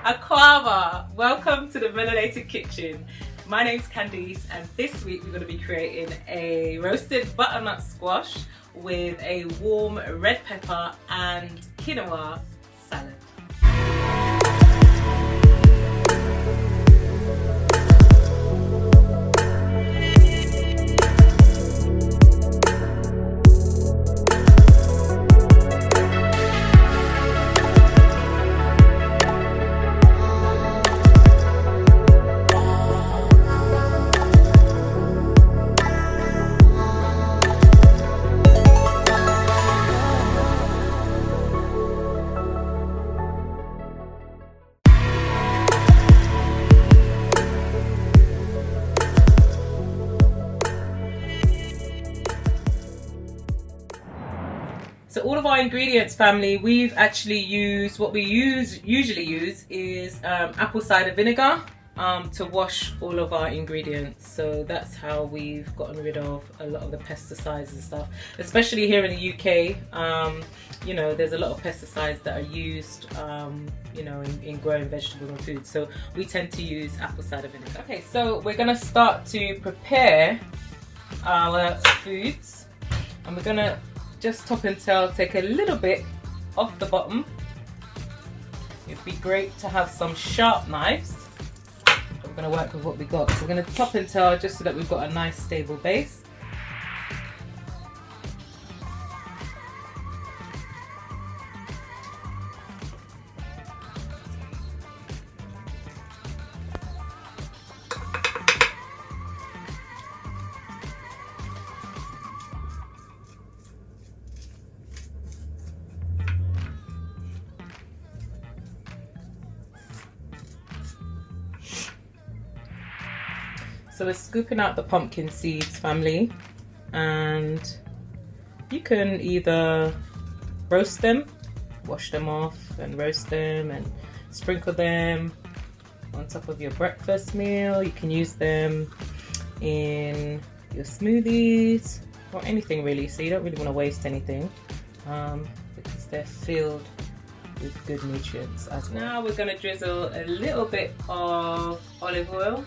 Aquava, welcome to the MELANATED kitchen. My name's Candice and this week we're going to be creating a roasted butternut squash with a warm red pepper and quinoa salad. So all of our ingredients, family, we've actually used, what we usually use is apple cider vinegar to wash all of our ingredients. So that's how we've gotten rid of a lot of the pesticides and stuff, especially here in the UK. You know, there's a lot of pesticides that are used, you know, in growing vegetables and food. So we tend to use apple cider vinegar. Okay, so we're gonna start to prepare our foods, and we're gonna just top and tail, take a little bit off the bottom. It'd be great to have some sharp knives. We're going to work with what we got. So we're going to top and tail just so that we've got a nice stable base. So we're scooping out the pumpkin seeds, family, and you can either roast them, wash them off and roast them and sprinkle them on top of your breakfast meal. You can use them in your smoothies or anything really, so you don't really want to waste anything because they're filled with good nutrients as well. Now we're going to drizzle a little bit of olive oil.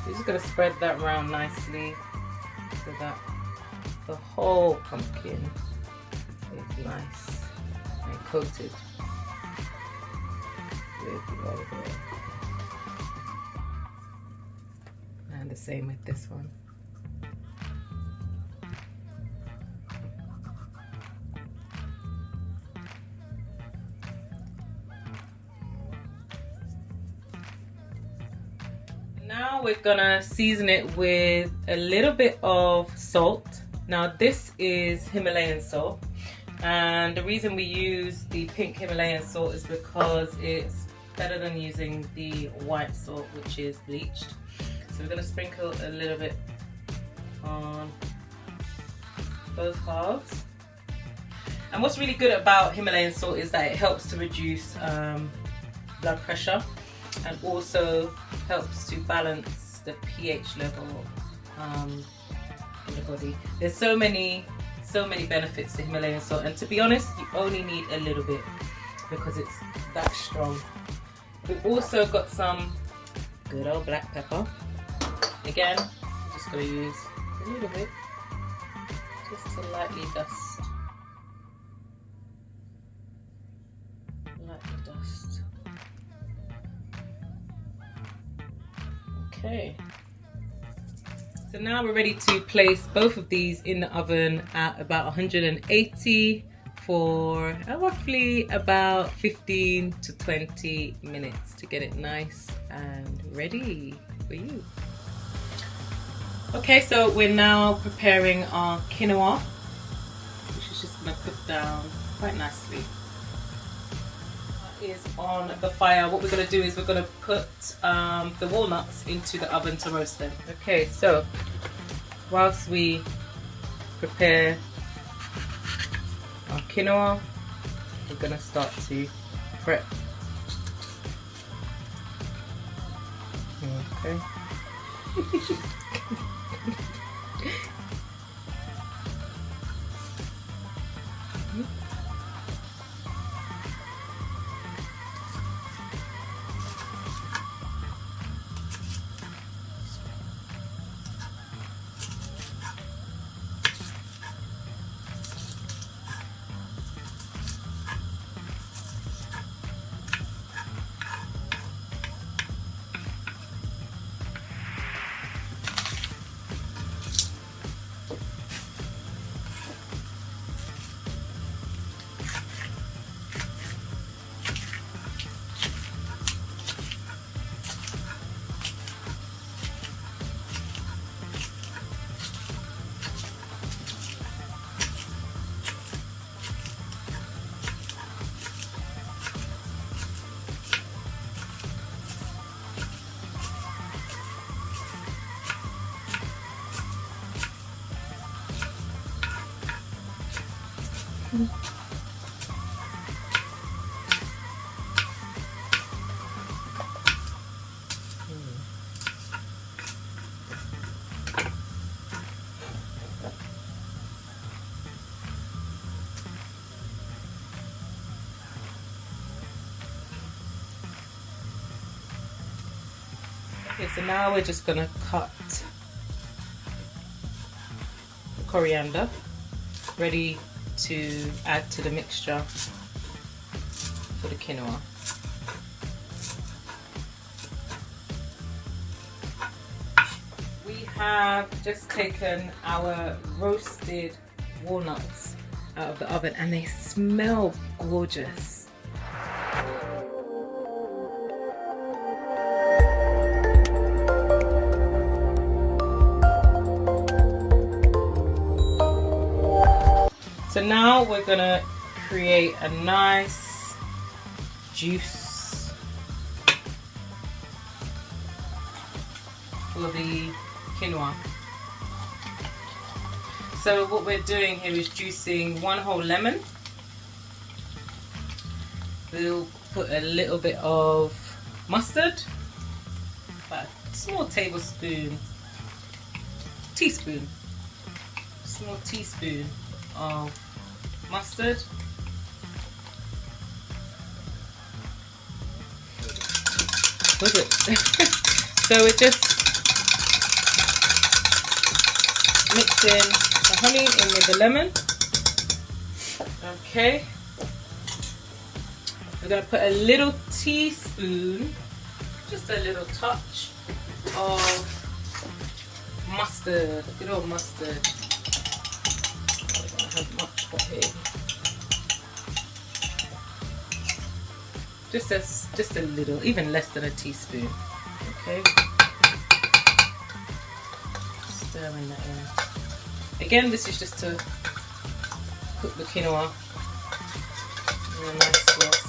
You're just going to spread that around nicely so that the whole pumpkin is nice and coated with the olive oil. And the same with this one. Now we're gonna season it with a little bit of salt. Now this is Himalayan salt, and the reason we use the pink Himalayan salt is because it's better than using the white salt, which is bleached. So we're gonna sprinkle a little bit on both halves. And what's really good about Himalayan salt is that it helps to reduce blood pressure, and also helps to balance the pH level in the body. There's so many benefits to Himalayan salt, and to be honest, you only need a little bit because it's that strong. We've also got some good old black pepper. Again, I'm just going to use a little bit just to lightly dust. Okay, so now we're ready to place both of these in the oven at about 180 for roughly about 15 to 20 minutes to get it nice and ready for you. Okay, so we're now preparing our quinoa, which is just going to cook down quite nicely. Is on the fire. What we're going to do is we're going to put the walnuts into the oven to roast them. Okay, so whilst we prepare our quinoa, we're going to start to prep Okay. Okay, so now we're just gonna cut the coriander, ready to add to the mixture for the quinoa. We have just taken our roasted walnuts out of the oven and they smell gorgeous. So now we're gonna create a nice juice for the quinoa. So what we're doing here is juicing 1 whole lemon. We'll put a little bit of mustard, about a small small teaspoon of mustard. Was it? So we're just mixing the honey in with the lemon. Okay. We're going to put a little teaspoon, just a little touch of mustard, good old mustard. Have much of it. Just a little, even less than a teaspoon. Okay. Stirring that in. Again, this is just to cook the quinoa in a nice sauce.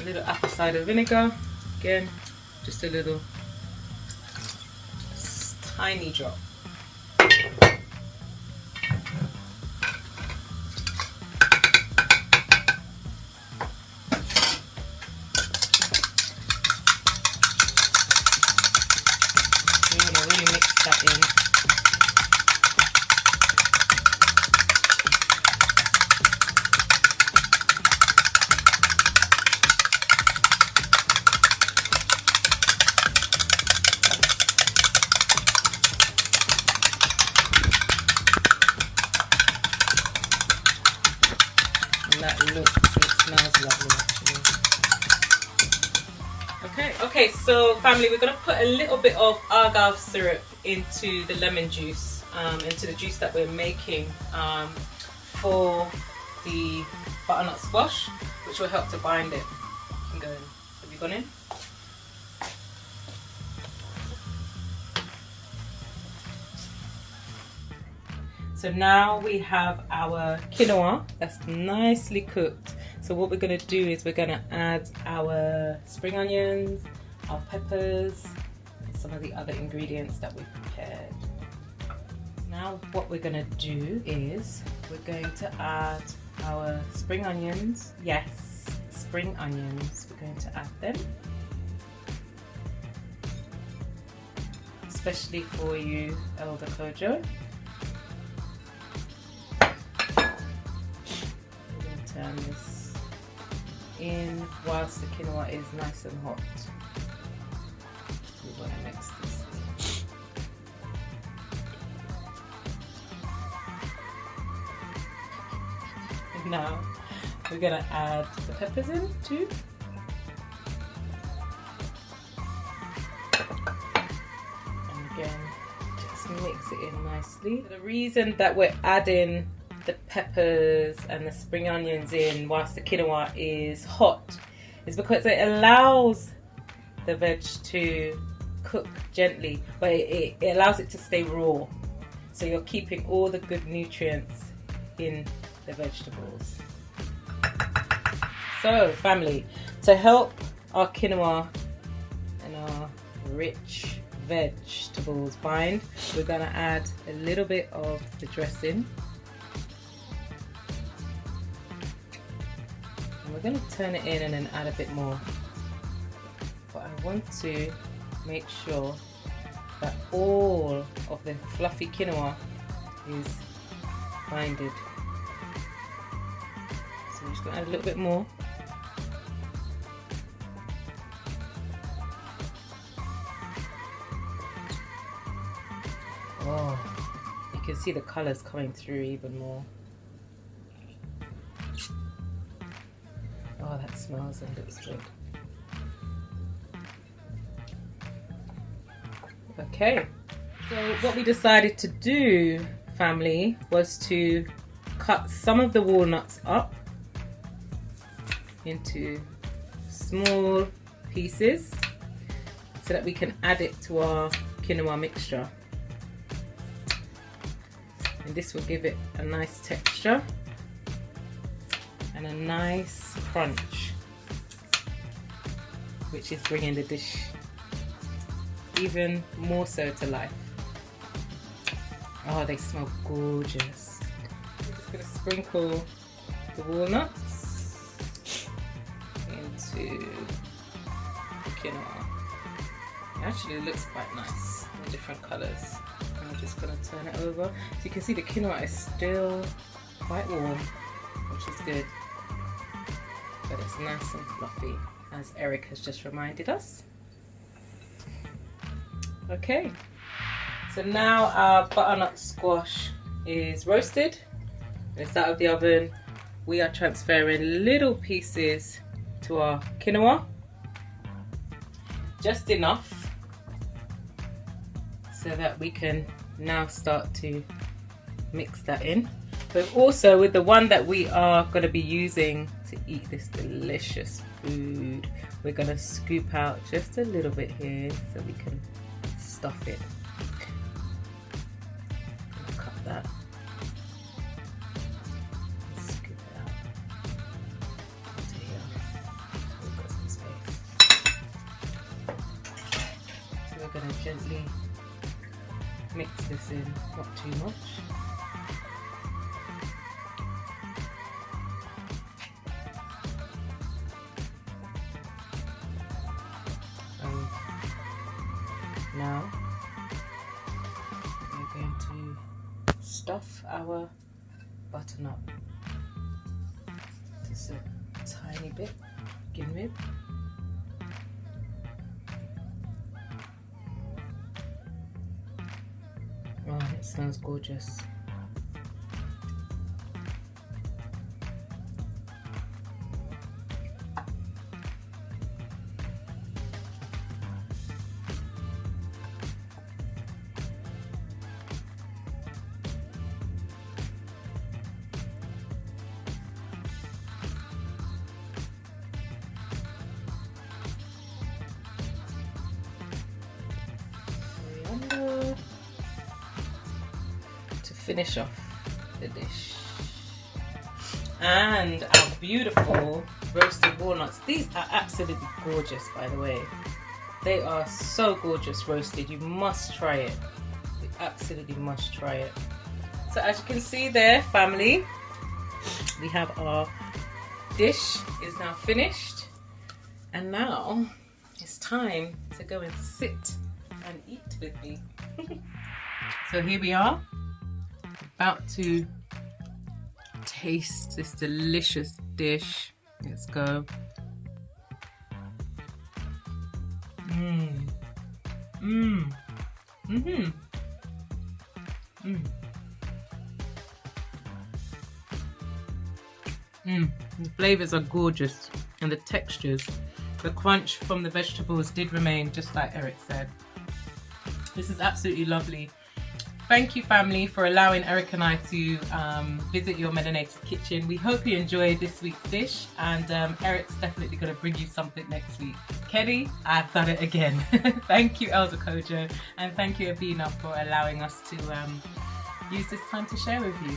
A little apple cider vinegar. Again, just a little, tiny drop. You're going to really mix that in. That looks and it smells lovely actually. Okay, so family, we're going to put a little bit of agave syrup into the lemon juice, into the juice that we're making for the butternut squash, which will help to bind it. You can go in. Have you gone in? So now we have our quinoa that's nicely cooked. So what we're going to do is we're going to add our spring onions, our peppers, and some of the other ingredients that we've prepared. Now what we're going to do is we're going to add our spring onions. Yes, spring onions. We're going to add them. Especially for you, Elder Kojo. We're going to turn this in whilst the quinoa is nice and hot. We want to mix this in. Now we're going to add the peppers in too. And again, just mix it in nicely. The reason that we're adding the peppers and the spring onions in whilst the quinoa is hot is because it allows the veg to cook gently, but it allows it to stay raw. So you're keeping all the good nutrients in the vegetables. So family, to help our quinoa and our rich vegetables bind, we're going to add a little bit of the dressing. And we're going to turn it in and then add a bit more. But I want to make sure that all of the fluffy quinoa is binded. So we're just going to add a little bit more. Oh, you can see the colours coming through even more. Oh, that smells and looks good. Okay, so what we decided to do, family, was to cut some of the walnuts up into small pieces so that we can add it to our quinoa mixture. And this will give it a nice texture and a nice crunch, which is bringing the dish even more so to life. Oh, they smell gorgeous. I'm just going to sprinkle the walnuts into the quinoa. It actually looks quite nice in different colours. I'm just going to turn it over. So you can see the quinoa is still quite warm, which is good. But it's nice and fluffy, as Eric has just reminded us. Okay, so now our butternut squash is roasted. It's out of the oven. We are transferring little pieces to our quinoa. Just enough so that we can now start to mix that in. But also with the one that we are going to be using to eat this delicious food, we're going to scoop out just a little bit here so we can stuff it. I'm going to cut that. Scoop it out into here so we've got some space. So we're going to gently mix this in, not too much. Now we're going to stuff our butternut just a tiny bit to begin with. Oh, it smells gorgeous. To finish off the dish, and our beautiful roasted walnuts. These are absolutely gorgeous, by the way. They are so gorgeous roasted. You must try it. You absolutely must try it. So as you can see there, family, we have our dish is now finished, and now it's time to go and sit and eat with me. So here we are, about to taste this delicious dish. Let's go. The flavors are gorgeous, and the textures, the crunch from the vegetables did remain, just like Eric said. This is absolutely lovely. Thank you, family, for allowing Eric and I to visit your melanated kitchen. We hope you enjoyed this week's dish, and Eric's definitely going to bring you something next week. Kelly, I've done it again. Thank you, Elder Kojo, and thank you, Abina, for allowing us to use this time to share with you.